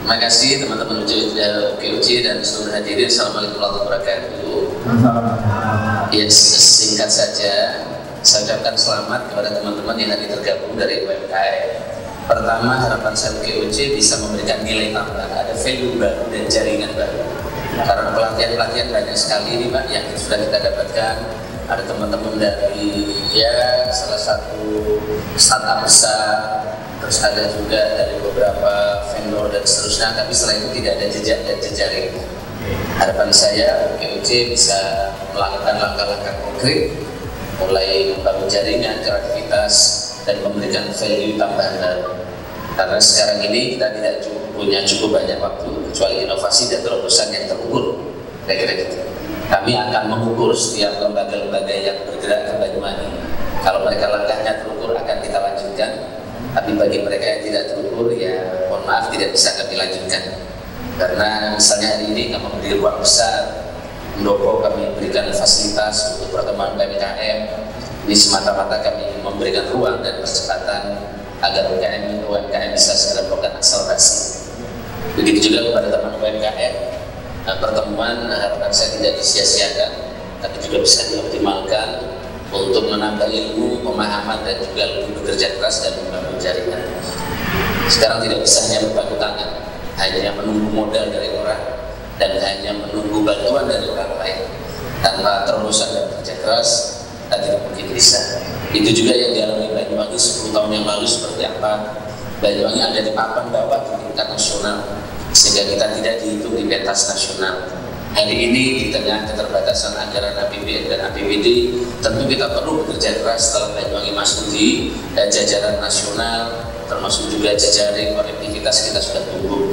Terima kasih teman-teman OKUJ dan seluruh hadirin. Assalamualaikum warahmatullahi wabarakatuh. Yes, singkat saja, saya ucapkan selamat kepada teman-teman yang hari tergabung dari UMKM. Pertama, harapan saya OKUJ bisa memberikan nilai tambah, ada value baru dan jaringan baru. Karena pelatihan-pelatihan banyak sekali nih Pak yang sudah kita dapatkan. Ada teman-teman dari salah satu startup besar, terus ada juga dari beberapa vendor dan seterusnya, tapi setelah itu tidak ada jejak dan jejaring. Harapan saya OKUJ bisa melakukan langkah-langkah konkret, mulai membangun jaringan, kreativitas, dan memberikan value tambahan baru. Karena sekarang ini kita tidak punya cukup banyak waktu, kecuali inovasi dan terobosan yang terukur, kira-kira gitu. Kami akan mengukur setiap lembaga-lembaga yang bergerak ke Banyuwangi. Kalau mereka langkahnya terukur akan kita lanjutkan. Tapi bagi mereka yang tidak terukur, ya mohon maaf tidak bisa kami lanjutkan. Karena misalnya hari ini kami memberi ruang besar, mendukung kami berikan fasilitas untuk pertemuan UMKM. Ini semata-mata kami memberikan ruang dan percepatan agar UMKM bisa segera melakukan akselerasi. Begitu juga kepada teman UMKM, pertemuan harapan saya tidak disia-siakan, tapi juga bisa dioptimalkan untuk menambah ilmu, pemahaman, dan juga lebih bekerja keras dan membangun jaringan. Sekarang tidak bisa hanya berpangku tangan, hanya menunggu modal dari orang dan hanya menunggu bantuan dari orang lain. Tanpa terobosan dan kerja keras, kita tidak mungkin bisa. Itu juga yang dialami Banyuwangi 10 tahun yang lalu seperti apa. Banyuwangi ada di papan bawah di tingkat nasional, sehingga kita tidak dihitung di pentas nasional. Hari ini di tengah keterbatasan anggaran APBN dan APBD, tentu kita perlu bekerja keras setelah Banyuwangi masuk di jajaran nasional, termasuk juga jejaring konektivitas kita sudah tumbuh.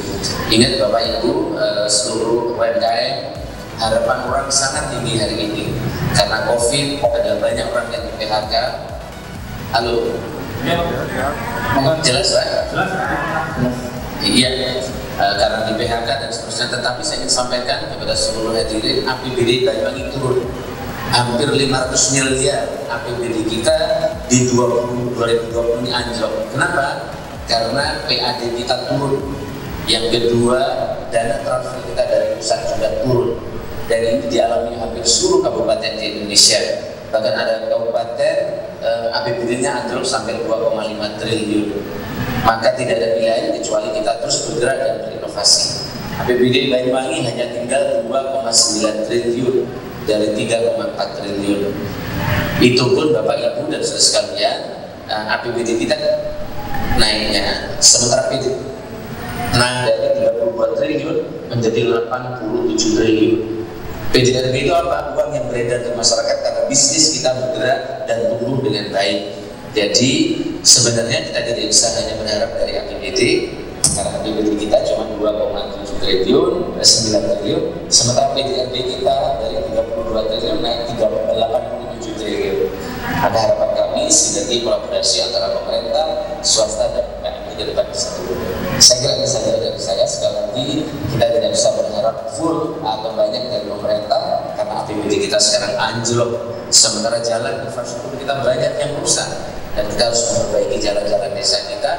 Ingat Bapak Ibu, seluruh UMKM, harapan orang sangat tinggi hari ini. Karena COVID, ada banyak orang yang di PHK. Halo? Jelas Pak? Jelas. Iya. Karena di PHK dan seterusnya, tetapi saya ingin sampaikan kepada seluruh hadirin, APBD Banyuwangi turun hampir 500 miliar. APBD kita di 2020 ini anjlok. Kenapa? Karena PAD kita turun. Yang kedua, dana transfer kita dari pusat juga turun, dan ini dialami hampir seluruh kabupaten di Indonesia. Bahkan ada kabupaten APBD-nya anjlok sampai 2,5 triliun. Maka tidak ada pilihan kecuali kita terus bergerak dan berinovasi. APBD Banyuwangi hanya tinggal 2,9 triliun dari 3,4 triliun. Itu pun Bapak Ibu dan saudara sekalian, APBD kita naiknya sementara PD naik dari 32 triliun menjadi 87 triliun. PDRB itu apa? Uang yang beredar ke masyarakat karena bisnis kita bergerak dan tumbuh dengan baik. Jadi sebenarnya kita tidak bisa hanya berharap dari APBD, karena APBD kita cuma 2,7 triliun, 9 triliun, sementara PDRB kita dari 32 triliun naik 87 triliun. Ada harapan kami sinergi kolaborasi antara pemerintah, swasta, dan PMI ke depan bisa turun. Saya kira ini saja dari saya. Sekali lagi kita tidak bisa berharap full atau banyak dari pemerintah karena APBD kita sekarang anjlok, sementara jalan infrastruktur kita banyak yang rusak. Dan kita harus memperbaiki jalan-jalan desa kita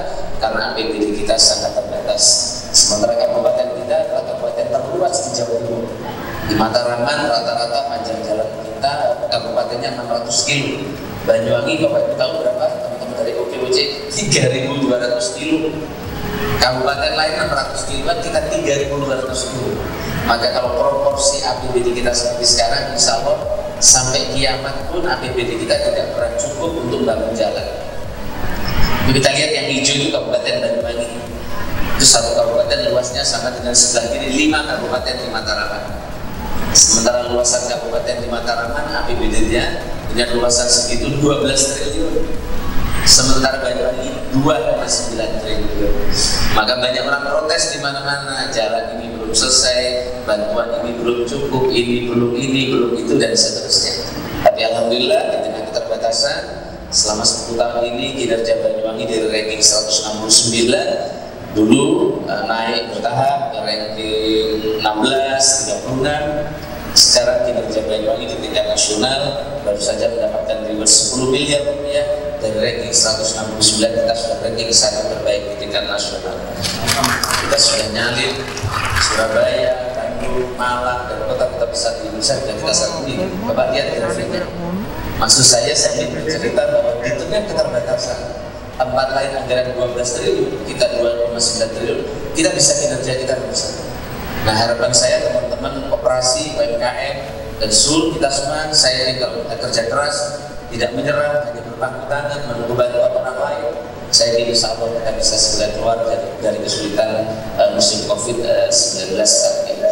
karena APBD kita sangat terbatas. Sementara kabupaten kita adalah kabupaten terluas di Jawa Timur. Di Mataraman rata-rata panjang jalan kita kabupatennya 600 kilo. Banyuwangi Bapak Ibu tahu berapa? Teman-teman dari OKUJ 3.200 kilo. Kabupaten lain 600 kiloan, kita 3.200 kilo. Maka kalau proporsi APBD kita seperti sekarang, insya Allah sampai kiamat pun APBD kita tidak pernah cukup untuk bangun jalan. Kita lihat yang hijau itu Kabupaten Banyuwangi. Itu satu kabupaten luasnya sama dengan sebelah kiri 5 kabupaten di Mataraman. Sementara luasan kabupaten di Mataraman APBD-nya dengan luasan segitu 12 triliun. Sementara Banyuwangi 2,9 triliun. Maka banyak orang protes di mana-mana, jalan ini belum selesai, bantuan ini belum cukup, ini belum itu, dan seterusnya. Tapi alhamdulillah di tengah keterbatasan, selama 10 tahun ini kinerja Banyuwangi dari ranking 169 dulu naik bertahap ke ranking 16, 36. Sekarang kinerja Banyuwangi di tingkat nasional baru saja mendapatkan reward 10 miliar rupiah dari ranking 169 kita sudah ranking 1 terbaik di tingkat nasional. Kita sudah nyalip Surabaya, Bandung, Malang, dan kota-kota besar di Indonesia dan kita saat ini. Bapak lihat grafiknya. Maksud saya ingin bercerita bahwa di tengah keterbatasan tempat lain anggaran 12 triliun, kita 2,9 triliun, kita bisa kinerja kita bersama. Nah, harapan saya teman-teman operasi, UMKM, dan seluruh kita semua, saya ini kalau kita kerja keras, tidak menyerah, hanya berpangku tangan, menunggu bantuan orang lain. Saya ingin insya Allah kita bisa segera keluar dari kesulitan musim COVID-19 saat ini.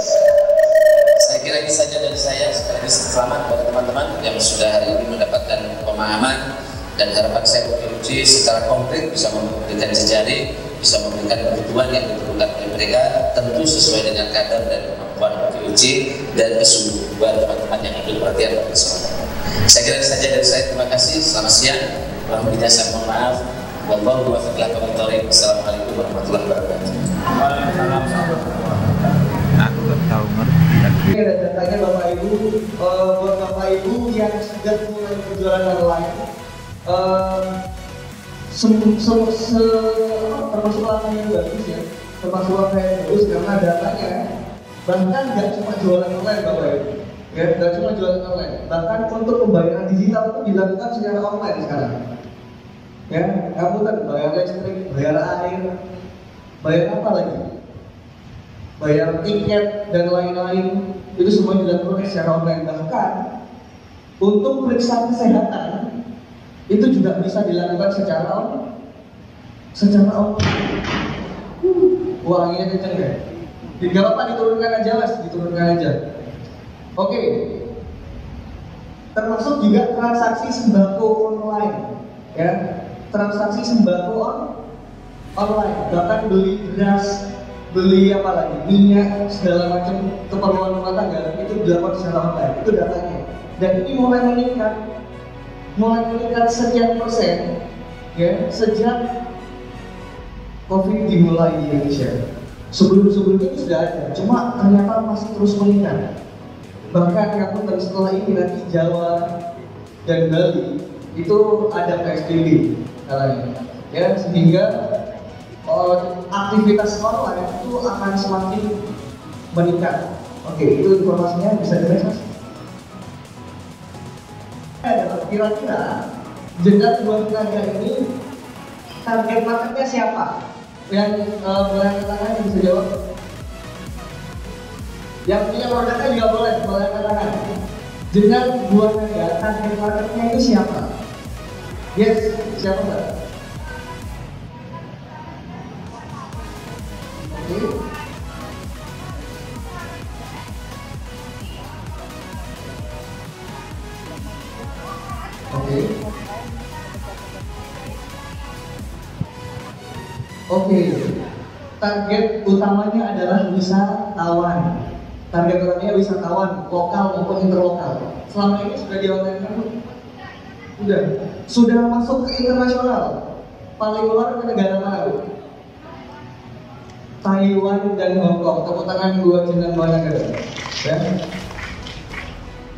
Saya kira ini saja dari saya. Sekali lagi selamat buat teman-teman yang sudah hari ini mendapatkan pemahaman, dan harapan saya UKUJ secara konkret bisa memberikan jejaring, bisa memberikan kebutuhan yang dibutuhkan oleh mereka, tentu sesuai dengan kadar dan kemampuan UKUJ dan kesungguhan teman-teman yang ambil perhatian pada kesempatan. Saya kira ini saja dari saya. Terima kasih. Selamat siang. Alhamdulillah, saya mohon maaf. Wallahu muwaffiq ila aqwamit thoriq. Assalamualaikum warahmatullahi wabarakatuh. Waalaikumsalam. Aku nggak tahu ngerti. Ini ada datanya Bapak Ibu, buat Bapak Ibu yang sudah mulai berjualan online, termasuk langkah yang bagus ya, termasuk langkah yang bagus karena datanya bahkan nggak cuma jualan online Bapak Ibu, ya nggak cuma jualan online, bahkan untuk pembayaran digital itu dilakukan secara online sekarang. Ya, kamu kan bayar listrik, bayar air, bayar apa lagi? Bayar tiket dan lain-lain itu semua dilakukan secara online. Bahkan untuk periksa kesehatan itu juga bisa dilakukan secara online. Wah, ini kenceng ya. Tidak apa diturunkan aja mas, diturunkan aja. Oke. Termasuk juga transaksi sembako online, ya. Transaksi sembako online, bahkan beli beras, beli apa lagi, minyak, segala macam keperluan rumah tangga itu dilakukan secara online. Itu datanya. Dan ini mulai meningkat sekian persen, ya, sejak COVID dimulai di Indonesia. Sebelum-sebelumnya itu sudah ada, cuma ternyata masih terus meningkat. Bahkan yang setelah ini nanti Jawa dan Bali itu ada PSBB kalanya, ya, sehingga aktivitas online itu akan semakin meningkat. Oke, itu informasinya bisa dilihat. Kira-kira jenjang dua tenaga ini target marketnya siapa? Yang boleh katakan yang bisa jawab? Yang punya produknya juga boleh katakan. Jenjang dua tenaga target marketnya itu siapa? Yes, siapa Mbak? Oke. Target utamanya adalah wisatawan. Target utamanya wisatawan lokal maupun interlokal. Selama ini sudah dilakukan, sudah masuk ke internasional. Paling luar ke negara mana, Bu? Taiwan dan Hong Kong. Tepuk tangan dua jenderal luar negara. Ya.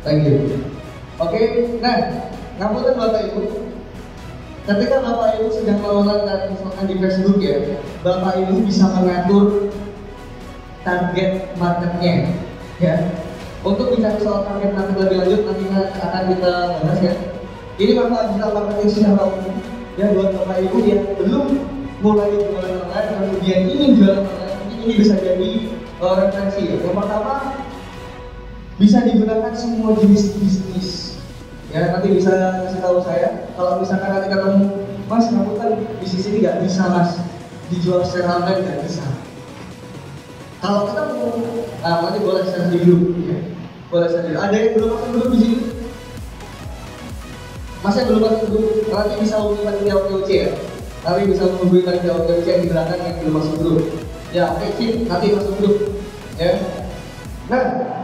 Thank you. Oke, nah, ngapunten Bapak Ibu. Ketika Bapak Ibu sedang melakukan misalkan di Facebook ya, Bapak Ibu bisa mengatur target marketnya, ya. Untuk bicara soal target market lebih lanjut nanti akan kita bahas ya. Ini Bapak digital marketing secara umum, ya, buat Bapak Ibu yang belum mulai jualan online, kemudian ingin jualan online, ini bisa jadi referensi. Yang pertama, bisa digunakan semua jenis bisnis. Ya, nanti bisa kasih tahu saya. Kalau misalkan nanti ketemu, Mas, kamu kan bisnis ini nggak bisa, Mas, dijual secara online nggak bisa. Kalau kita mau, nanti boleh share di grup, ya. Boleh share di grup. Ada yang belum masuk grup di sini? Mas yang belum masuk grup, nanti bisa hubungi panitia OKUC ya. Nanti bisa menghubungi panitia OKUC yang di belakang yang belum masuk grup. Ya, oke, nanti masuk grup, ya. Nah,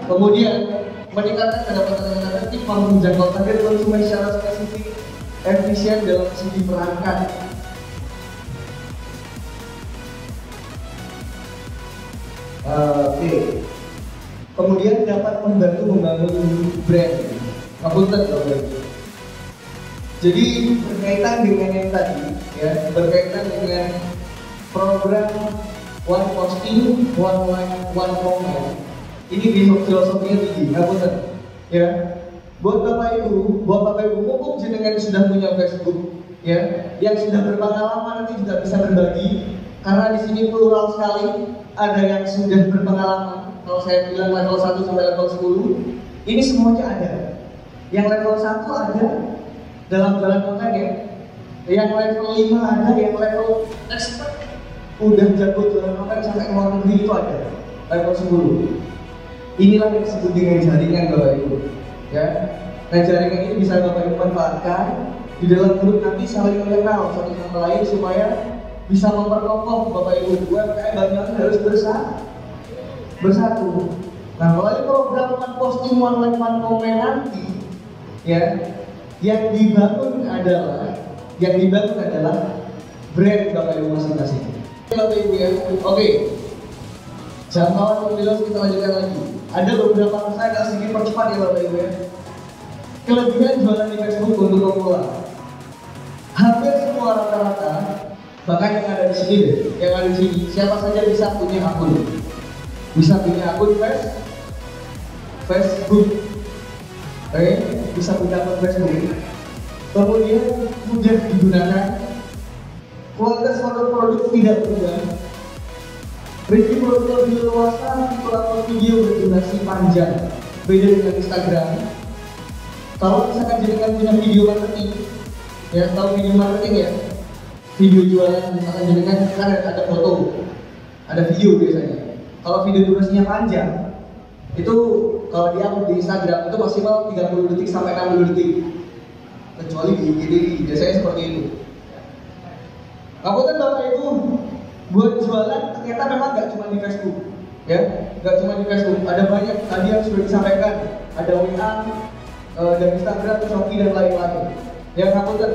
kemudian meningkatkan pendapatan efektif, mampu menjangkau target konsumen secara spesifik, efisien dalam segi perangkat. Oke. Kemudian dapat membantu membangun brand. Ngapunten, Bapak. Jadi berkaitan dengan yang tadi, ya, berkaitan dengan program one posting, one like, one comment. Ini filosofinya tinggi, nggak benar, ya. Buat bapak ibu mumpung jenengan sudah punya Facebook, ya, yang sudah berpengalaman nanti juga bisa berbagi. Karena di sini plural sekali, ada yang sudah berpengalaman. Kalau saya bilang level 1 sampai level 10, ini semuanya ada. Yang level 1 ada dalam jalan online, ya. Yang level 5 ada, yang level expert udah jago jalan online sampai luar negeri itu ada. Level 10. Inilah yang disebut dengan jaringan Bapak Ibu, ya. Nah, jaringan ini bisa Bapak Ibu manfaatkan di dalam grup, nanti saling mengenal satu sama lain supaya bisa memperkokoh Bapak Ibu. UMKM Banyuwangi harus bersatu. Nah, kalau ini program one posting, one like, one comment nanti, ya, yang dibangun adalah brand Bapak Ibu masing-masing. Bapak Ibu, ya, oke. Jangan kawan pemilu, kita lanjutkan lagi. Ada beberapa saya agak sedikit percepat ya Bapak Ibu, ya. Kelebihan jualan di Facebook untuk pemula. Hampir semua rata-rata, bahkan yang ada di sini deh, yang ada di sini, siapa saja bisa punya akun. Bisa punya akun Facebook. Oke, bisa punya akun Facebook. Kemudian mudah digunakan. Kualitas produk tidak berubah. Review produk lebih luasan, upload video berdurasi panjang. Beda dengan Instagram. Kalau misalkan jenengan punya video marketing, ya, tahu video marketing ya, video jualan, misalkan jenengan kan ada foto, ada video biasanya. Kalau video durasinya panjang, itu kalau dia upload di Instagram itu maksimal 30 detik sampai 60 detik. Kecuali di IGTV, biasanya seperti itu. Ngapunten Bapak Ibu, buat jualan ternyata memang nggak cuma di Facebook, ya, nggak cuma di Facebook. Ada banyak tadi yang sudah disampaikan, ada WA, dan Instagram, Shopee dan lain-lain. Yang ngapunten,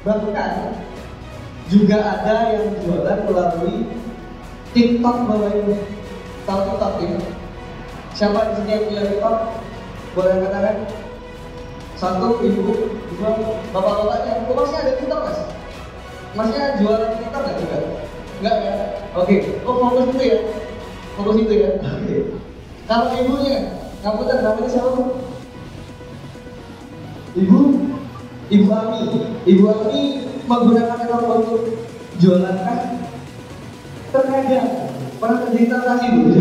bahkan juga ada yang jualan melalui TikTok Bapak Ibu. Tahu TikTok ya? Siapa di sini yang punya TikTok? Boleh katakan? 1, ibu, 2, bapak-bapaknya. Kok masih ada TikTok mas? Masnya jualan TikTok nggak juga? Enggak ya? Oke. Oh, fokus itu ya? Fokus itu ya? Oke. Kalau ibunya, ngapunten namanya siapa? Ibu Ami. Ibu Ami menggunakan TikTok untuk jualan kan? Terkadang pernah terjadi transaksi dulu.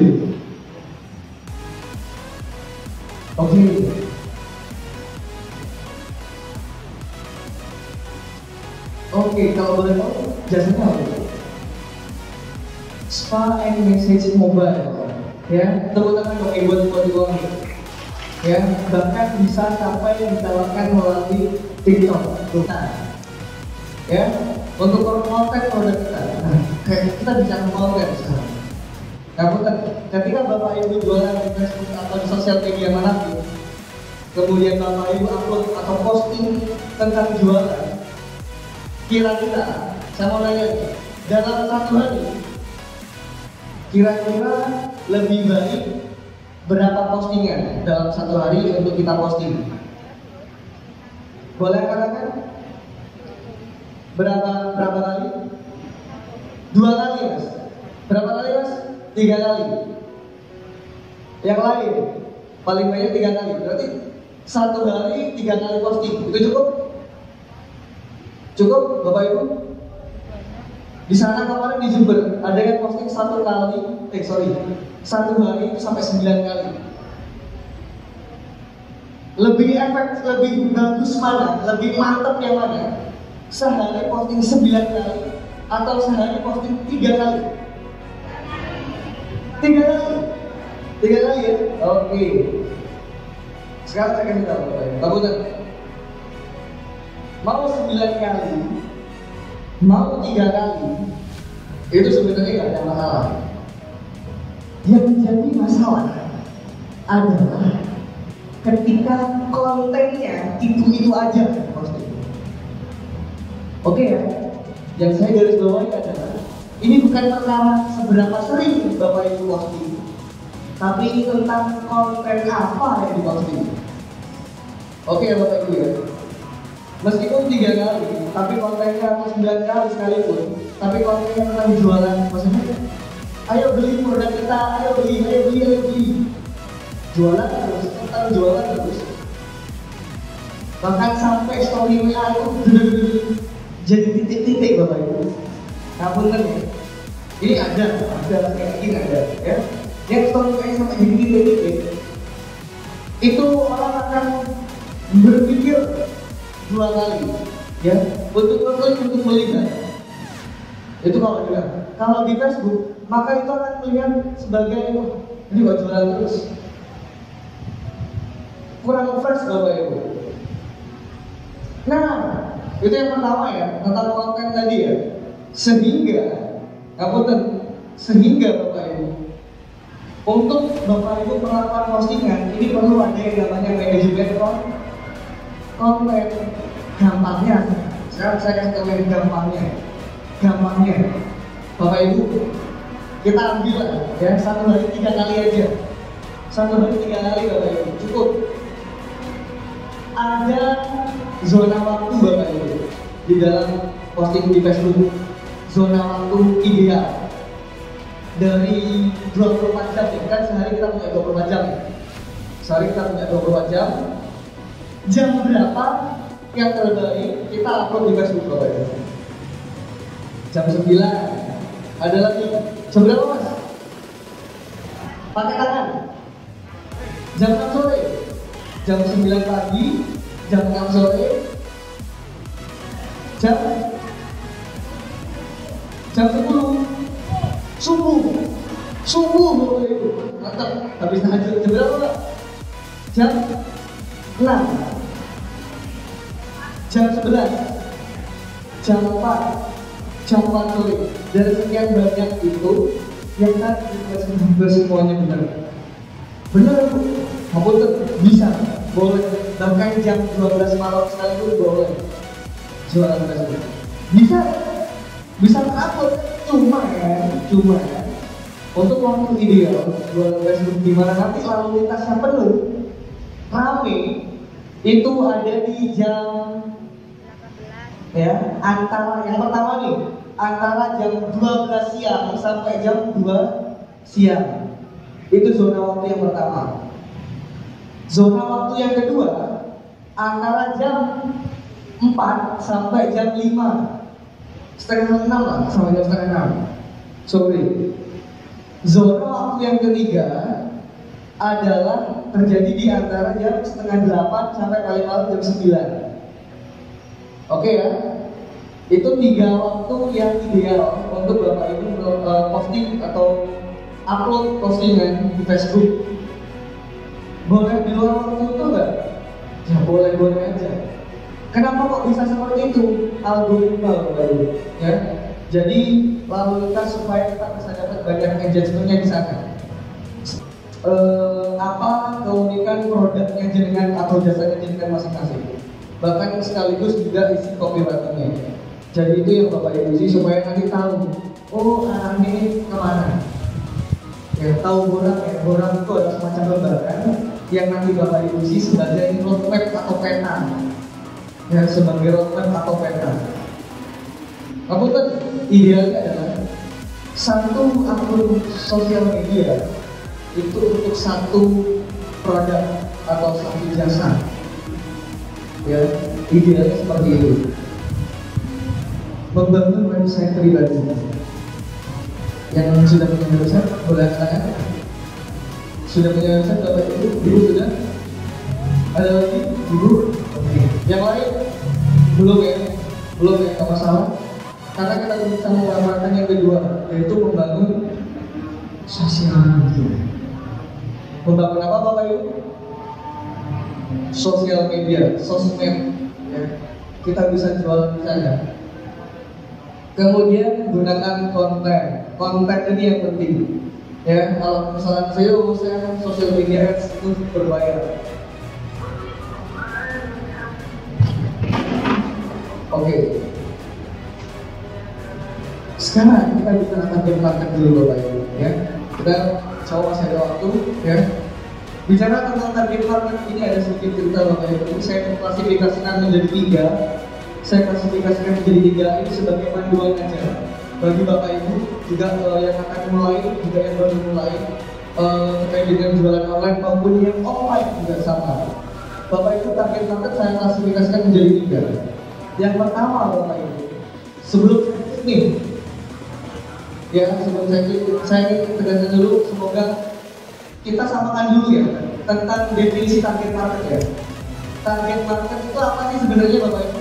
Oke. Oke, kalau boleh tahu jasanya apa? Spa and Message Mobile, ya, teman-teman buat uang, ya, bahkan bisa sampai ditawarkan melalui TikTok, ya, untuk konten produk kita. Nah, kita bisa konten sekarang. Nah, ketika Bapak Ibu jualan di Facebook atau di sosial media manapun, kemudian Bapak Ibu upload atau posting tentang jualan, kira-kira, saya mau nanya, dalam satu hari, kira-kira lebih baik berapa postingan dalam satu hari untuk kita posting? Boleh katakan? Berapa kali? 2 kali mas? Berapa kali mas? 3 kali. Yang lain? Paling banyak 3 kali. Berarti satu hari 3 kali posting. Itu cukup? Cukup Bapak Ibu? Di sana kemarin di Jember ada yang posting satu hari itu sampai 9 kali. Lebih efektif, lebih bagus mana? Lebih mantap yang mana? Sehari posting 9 kali atau sehari posting 3 kali? 3 kali? 3 kali ya? Oke. Sekarang saya kasih tahu Bapak Ibu. Mau 9 kali, mau 3 kali, itu sebenarnya nggak ada masalah. Yang menjadi masalah adalah ketika kontennya itu aja posting. Oke ya, yang saya garis bawahi adalah ini bukan perkara seberapa sering Bapak Ibu posting, tapi ini tentang konten apa yang diposting. Oke ya Bapak Ibu ya. Meskipun 3 kali, tapi kontennya atau 9 kali sekalipun, tapi kontennya tentang jualan, maksudnya ayo beli produk kita, ayo beli. Jualan terus, tentang jualan terus. Bahkan sampai story WA itu jadi titik-titik Bapak Ibu. Ngapunten ya. Ini ada, saya yakin ada ya. Yang story WA sampai jadi titik-titik. Itu orang akan berpikir 2 kali ya untuk melihat. Itu kalau bilang. Kalau di Facebook, maka itu akan melihat sebagai ini kok jualan terus. Kurang fresh Bapak Ibu. Nah, itu yang pertama ya, tentang konten tadi ya. Sehingga Bapak Ibu, untuk Bapak Ibu melakukan postingan, ini perlu ada yang namanya manajemen konten. Gampangnya, sekarang saya kasih tahu yang gampangnya. Bapak Ibu, kita ambil ya 1 hari 3 kali aja. 1 hari 3 kali Bapak Ibu, cukup. Ada zona waktu Bapak Ibu di dalam posting di Facebook. Zona waktu ideal dari 24 jam ya. Kan sehari kita punya 24 jam ya. Sehari kita punya 24 jam. Jam berapa yang terbaik kita upload di Facebook Bapak Ibu? Jam 9. Ada lagi. Jam berapa Mas? Pakai tangan. Jam 6 sore. Jam 9 pagi, jam 6 sore, jam 10 subuh Bapak Ibu. Mantap, habis tahajud. Jam berapa Pak? Jam 6, jam 11, jam 4, jam 4 sore. Dari sekian banyak itu yang tadi semuanya benar Bu. Maupun bisa, boleh. Bahkan jam 12 malam sekalipun boleh jualan Facebook. Bisa upload, cuma ya untuk waktu ideal jualan Facebook di mana nanti lalu lintasnya penuh, rame, itu ada di jam ya antara yang pertama nih antara jam 12 siang sampai jam 2 siang. Itu zona waktu yang pertama. Zona waktu yang kedua antara jam 4 sampai jam 5, setengah 6 lah, sampai jam setengah 6 sore. Zona waktu yang ketiga adalah terjadi di antara jam setengah 8 sampai paling malam jam 9. Oke ya, itu 3 waktu yang ideal untuk Bapak Ibu posting atau upload postingan di Facebook. Boleh di luar waktu itu enggak? Ya boleh aja. Kenapa kok bisa seperti itu? Algoritma Bapak Ibu ya. Jadi lalu lintas supaya kita bisa dapat banyak engagementnya di sana. Apa keunikan produknya jenengan atau jasanya jenengan masing-masing. Bahkan sekaligus juga isi copywritingnya. Jadi itu yang Bapak Ibu isi supaya nanti tahu, oh anak ini kemana. Ya tahu borang ya, borang itu adalah semacam lembaga yang nanti Bapak Ibu isi sebagai roadmap atau peta. Ya sebagai roadmap atau peta. Kemudian idealnya adalah satu akun sosial media itu untuk satu produk atau satu jasa. Ya, idealnya seperti itu. Membangun website pribadi. Yang sudah punya website boleh tanya. Sudah punya website Bapak Ibu sudah? Ada lagi? Ibu? Oke. Yang lain? Belum ya, nggak masalah. Karena kita bisa menggambarkan yang kedua, yaitu membangun sosial media. Membangun apa Bapak Ibu? Sosial media, sosmed. Ya. Kita bisa jual di sana. Kemudian gunakan konten ini yang penting. Ya, kalau misalnya saya sosial media ads itu berbayar. Oke. Sekarang kita bisa target market dulu Bapak Ibu ya. Kita coba masih ada waktu ya. Bicara tentang target market, ini ada sedikit cerita Bapak Ibu. Ini saya klasifikasikan menjadi 3. Saya klasifikasikan menjadi 3 ini sebagai panduan aja bagi Bapak Ibu juga yang akan mulai, juga yang baru mulai terkait dengan jualan online maupun yang offline juga sama. Bapak Ibu, target market saya klasifikasikan menjadi 3. Yang pertama Bapak Ibu, sebelum ini ya, sebelum saya ingin tegaskan dulu, semoga kita samakan dulu ya tentang definisi target market ya. Target market itu apa sih sebenarnya Bapak Ibu?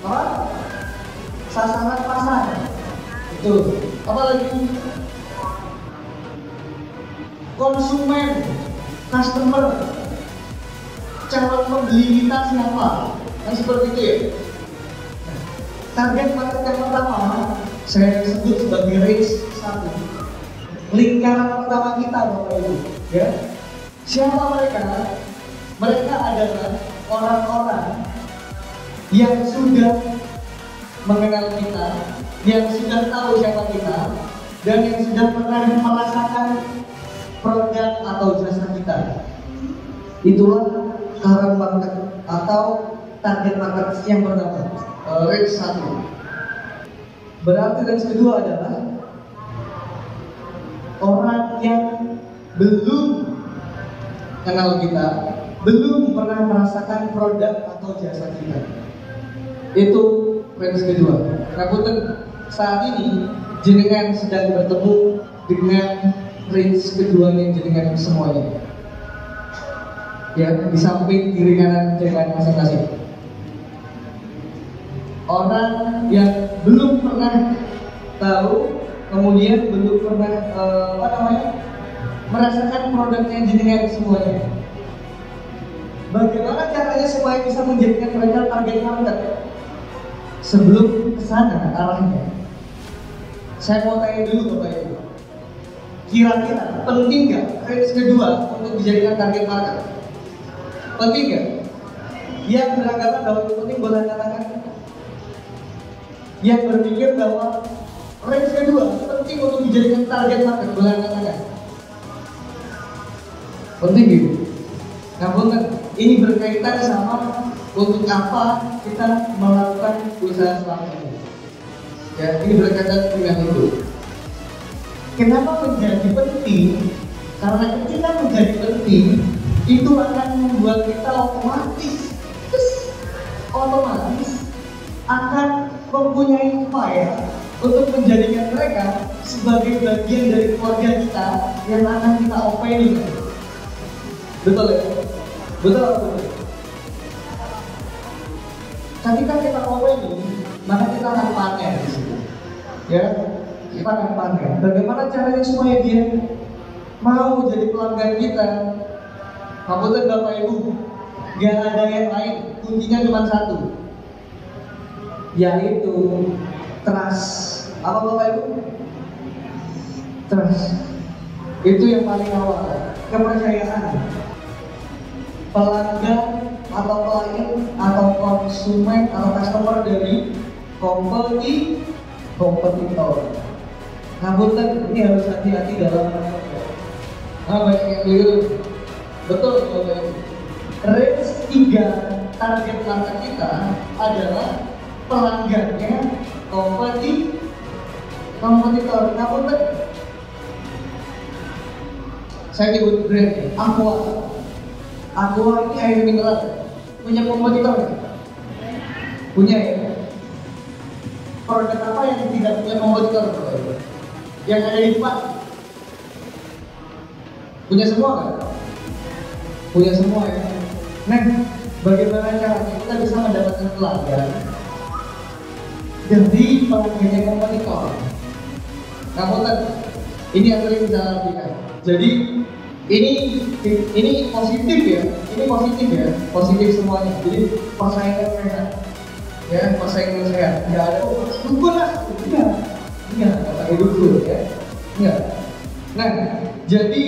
Apa? Sasaran pasar. Itu. Apa lagi? Konsumen, customer, calon pembeli kita siapa? Kan seperti itu ya. Target market yang pertama saya sebut sebagai range 1. Lingkaran pertama kita Bapak Ibu ya. Siapa mereka? Mereka adalah orang-orang yang sudah mengenal kita, yang sudah tahu siapa kita, dan yang sudah pernah merasakan produk atau jasa kita. Itulah current market atau target market yang pertama, range 1. Berarti range kedua adalah orang yang belum kenal kita, belum pernah merasakan produk atau jasa kita. Itu range kedua. Namun saat ini jenengan sedang bertemu dengan range kedua yang jenengan semuanya. Ya, di samping kiri kanan jenengan masing-masing. Orang yang belum pernah tahu, kemudian belum pernah merasakan produknya jenengan semuanya. Bagaimana caranya supaya bisa menjadikan mereka target market? Sebelum kesana arahnya, saya mau tanya dulu Bapak Ibu, kira-kira penting nggak range kedua untuk dijadikan target market? Penting nggak? Yang beranggapan bahwa itu penting boleh katakan. Yang berpikir bahwa range kedua penting untuk dijadikan target market boleh katakan. Penting gitu. Namun ini berkaitan sama untuk apa kita melakukan usaha selanjutnya. Ya, ini berkaitan dengan itu. Kenapa menjadi penting? Karena ketika menjadi penting, itu akan membuat kita otomatis akan mempunyai upaya untuk menjadikan mereka sebagai bagian dari keluarga kita yang akan kita openi. Betul ya? Betul atau betul? Ketika kita openi, maka kita akan panen di situ. Ya, kita akan panen. Bagaimana caranya supaya dia mau jadi pelanggan kita? Kabupaten Bapak Ibu, gak ada yang lain. Kuncinya cuma satu, yaitu trust. Apa Bapak Ibu? Trust. Itu yang paling awal. Kepercayaan. Pelanggan atau klien atau konsumen atau customer dari kompetitor. Namun ini harus hati-hati dalam menentukan. Banyak yang keliru. Betul Bapak Ibu. Range 3 target market kita adalah pelanggannya kompetitor. Namun saya nyebut brand Aqua ini air mineral punya kompetitor nggak? Punya ya. Produk apa yang tidak punya kompetitor? Yang ada di depan punya semua kan? Punya semua ya. Nah, bagaimana caranya kita bisa mendapatkan pelanggan dari pelanggannya kompetitor? Namun ini yang sering kita lakukan. Jadi ini positif ya, positif semuanya. Jadi persaingan sehat, ya persaingan sehat. Nggak ada dukun lah, enggak, kata dukun ya, enggak. Nah, jadi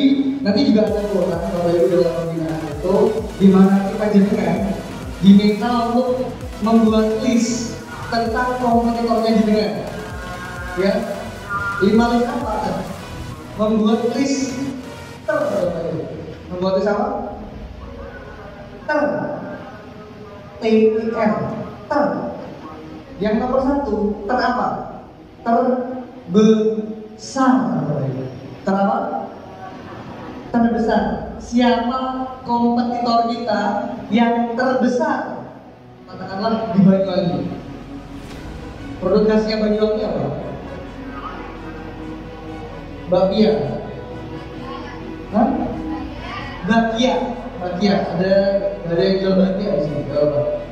nanti juga ada program kalau itu dalam pembinaan itu, di mana kita jenengan diminta untuk membuat list tentang kompetitornya jenengan, ya. 5 list apa? Membuat list Buatnya sama? Ter. TIR. Ter. Yang nomor 1, ter apa? Terbesar. Ter apa? Terbesar. Siapa kompetitor kita yang terbesar? Katakanlah di Banyuwangi. Produk khasnya Banyuwangi apa? Bakpia. Hah? Bakpia. Bakpia. Ada yang jual bakpia di sini. Apa?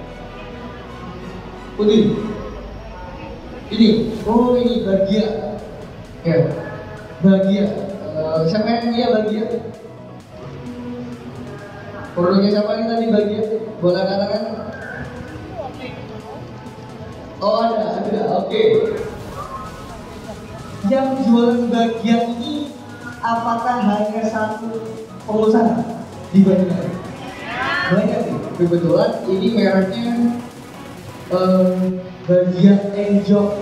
Ini. Oh, ini Bahagia. Ya. Bahagia. Siapa yang punya Bahagia? Produknya siapa ini tadi Bahagia? Boleh katakan? Oh, ada. Oke. Yang jualan Bahagia ini apakah hanya satu pengusaha di Banyuwangi? Banyak nih. Kebetulan ini mereknya Bahagia Enjoy.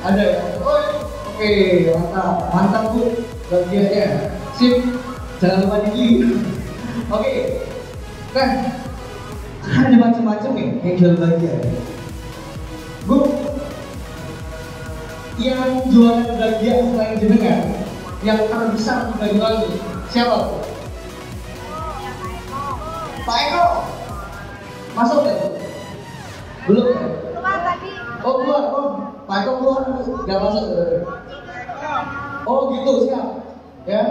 Ada ya? Oh, oke, mantap Bu, Bahagianya. Sip, jangan lupa di Oke. Nah, ada macam-macam ya yang jual Bahagia. Bu, yang jualan Bahagia selain jenengan, yang terbesar di Banyuwangi, siapa? Pak Eko. Masuk ya? Belum ya? Keluar tadi. Oh keluar, Pak Eko keluar, nggak masuk. Oh gitu, siap. Ya,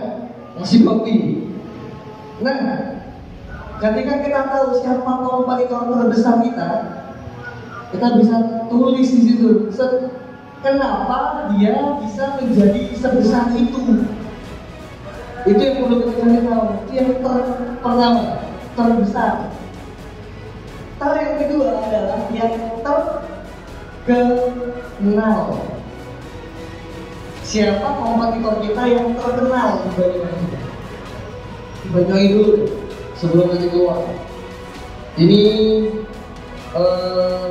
masih kopi. Nah, ketika kita tahu siapa kompetitor terbesar kita bisa tulis di situ. Kenapa dia bisa menjadi sebesar itu? Itu yang perlu kita cari tahu. Itu yang pertama, terbesar. Yang kedua adalah yang terkenal. Siapa kompetitor kita yang terkenal di Banyuwangi? Di Banyuwangi dulu sebelum nanti keluar. Ini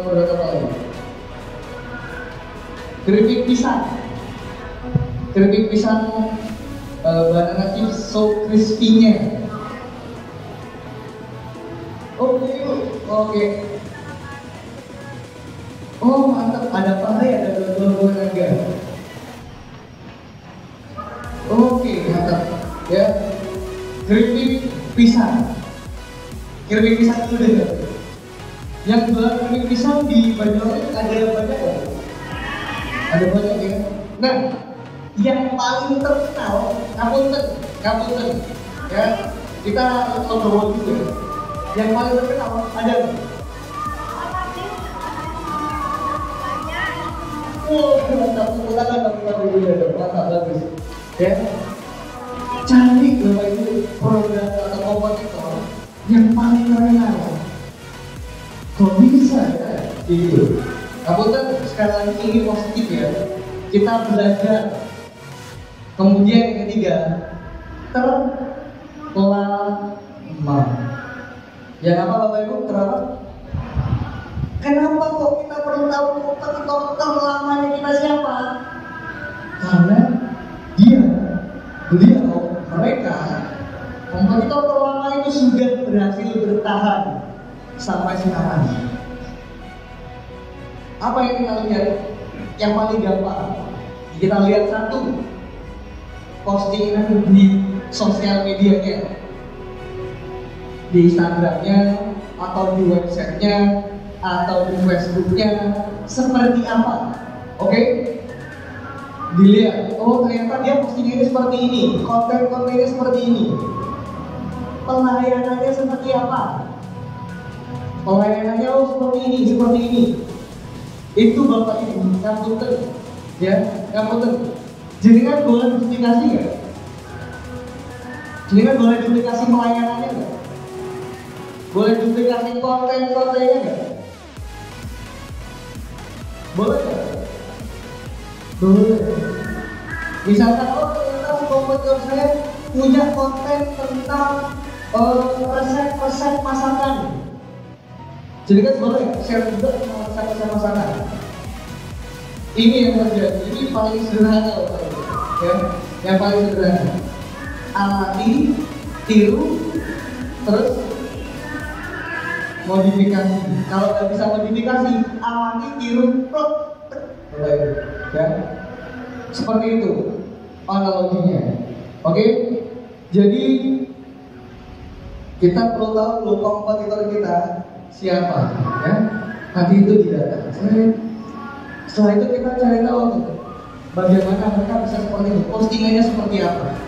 produk apa ini? Keripik pisang. Keripik pisang banana chips so crispy-nya. Oke. Oh mantap, ada pare, ada dua naga. Oke, mantap. Ya, keripik pisang. Keripik pisang itu deh. Yang jualan keripik pisang di Banyuwangi ada banyak ya? Ada banyak ya. Nah, yang paling terkenal, Kapunten, ya. Kita ngobrol juga. Yang paling terkenal ada. Mantap, mantap, bagus. Ya, cari Bapak Ibu produk atau kompetitor yang paling terkenal. Kok bisa ya? Gitu. Kapunten sekali lagi ini positif ya. Kita belajar. Kemudian yang ketiga, terlama. Yang apa Bapak Ibu? Kenapa kok kita perlu tahu kompetitor terlamanya kita siapa? Karena mereka kompetitor terlama itu sudah berhasil bertahan sampai sekarang. Apa yang kita lihat? Yang paling gampang kita lihat satu postingan di sosial medianya, di Instagramnya atau di websitenya atau di Facebooknya seperti apa? Oke? Dilihat, oh ternyata dia postingannya seperti ini, konten-kontennya seperti ini, pelayanannya seperti apa? Pelayanannya seperti ini. Itu Bapak Ibu, Kapunten, ya, Kapunten. Jenengan boleh duplikasi nggak? Jenengan boleh duplikasi pelayanannya nggak? Boleh duplikasi konten-kontennya nggak? Boleh nggak? Boleh. Misalkan, ternyata kompetitor saya punya konten tentang resep-resep masakan. Jadi kan boleh share juga resep-resep masakan. Ini yang terjadi. Ini paling sederhana, ya, yang paling sederhana. amati, tiru, terus modifikasi. Kalau nggak bisa modifikasi, amati, tiru, plot, ya. Seperti itu analoginya. Oke, jadi kita perlu tahu dulu kompetitor kita siapa, ya. Tadi itu di data. Setelah itu kita cari tahu bagaimana mereka bisa seperti itu, postingannya seperti apa.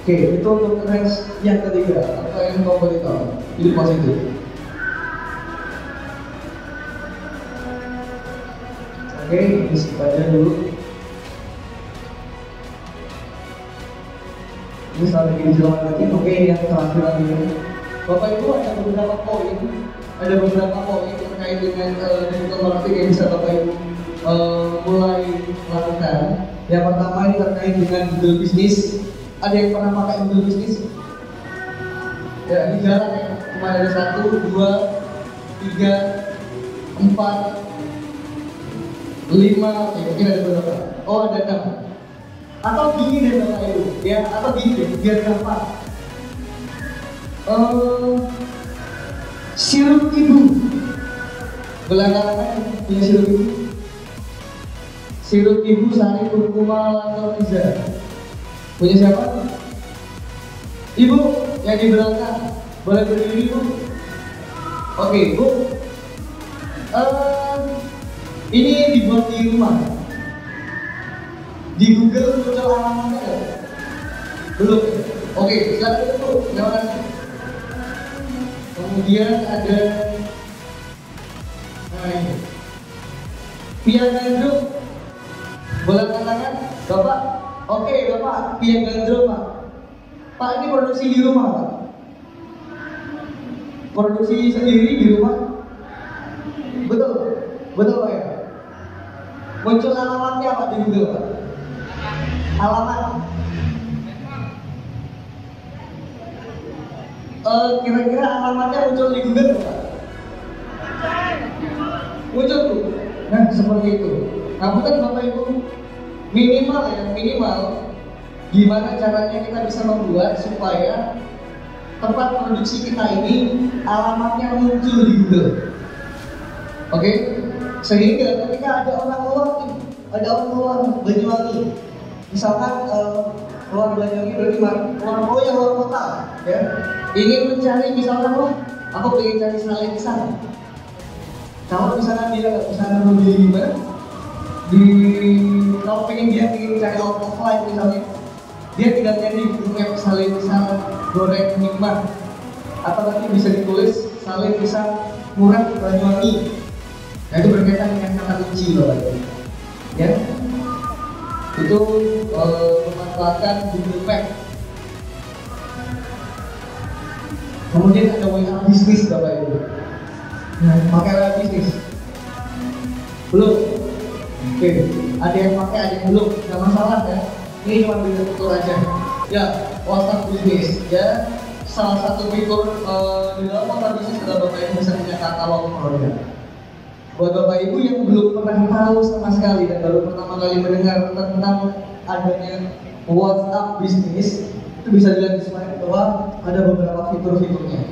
Oke, itu untuk range yang ketiga, atau yang kompetitor. Ini positif. Oke, ini skip aja dulu. Ini strategi digital marketing. Oke, yang terakhir lagi. Bapak Ibu ada beberapa poin terkait dengan digital marketing yang bisa Bapak Ibu mulai lakukan. Yang pertama ini terkait dengan Google Business. Ada yang pernah pakai Google Business? Ya, ini jarang ya. Cuma ada 1, 2, 3, 4, 5, ya mungkin ada berapa? Oh, ada 6. Atau gini deh Bapak Ibu, ya, atau gini deh, biar gampang. Sirup ibu, belakangan punya sirup ibu. Sirup ibu sari kurkuma laktose. Punya siapa? Ibu yang di belakang, boleh berdiri Bu? Oke Bu, ini dibuat di rumah. Di Google muncul alamatnya nggak? Belum. Oke, silakan Bu. Terima kasih. Kemudian ada ini. Piang gandrung. Boleh tangan Bapak? Oke Bapak, piang gandrung Pak. Pak, ini produksi di rumah Pak? Produksi sendiri di rumah? Betul? Betul Pak ya? Muncul alamatnya apa di Google Pak? Alamat kira-kira alamatnya muncul di Google Pak? Muncul Bu? Nah seperti itu. Kamu kan Bapak Ibu minimal gimana caranya kita bisa membuat supaya tempat produksi kita ini alamatnya muncul di Google. Oke? Sehingga ketika ada orang luar Banyuwangi, misalkan luar Banyuwangi berarti luar kota, ya, ingin mencari misalkan aku ingin cari sale di sana. Kalau misalkan dia nggak bisa membeli di mana, kalau dia ingin cari offline misalnya, dia tinggal nyari di web sale pisang goreng nikmat, atau nanti bisa ditulis sale pisang murah Banyuwangi. Nah itu berkaitan dengan kata kunci Bapak Ibu, ya. Itu memanfaatkan Google Map. Kemudian ada WA bisnis Bapak Ibu. Nah, pakai WA bisnis? Belum? Oke, ada yang pakai, ada yang belum, nggak masalah ya. Ini cuma fitur aja. Ya, WhatsApp bisnis, ya. Salah satu fitur di dalam WhatsApp bisnis adalah Bapak Ibu bisa punya katalog produk. Buat Bapak Ibu yang belum pernah tahu sama sekali dan baru pertama kali mendengar tentang adanya WhatsApp bisnis, itu bisa dilihat di slide bahwa ada beberapa fitur-fiturnya.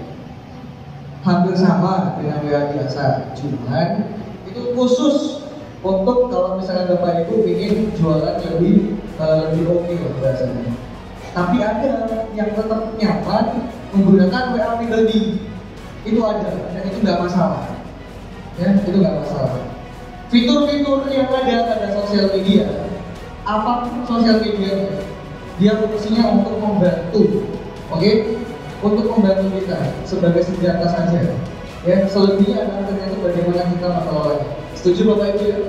Hampir sama dengan WA biasa, cuman itu khusus untuk kalau misalnya Bapak Ibu ingin jualan lebih oke bahasanya. Tapi ada yang tetap nyaman menggunakan WA pribadi, itu ada dan itu nggak masalah. Ya, itu nggak masalah. Fitur-fitur yang ada pada sosial media, apapun sosial media, dia fungsinya untuk membantu, oke? Untuk membantu kita sebagai senjata saja. Ya, selebihnya adalah tergantung bagaimana kita mengelolanya. Setuju Bapak Ibu ya?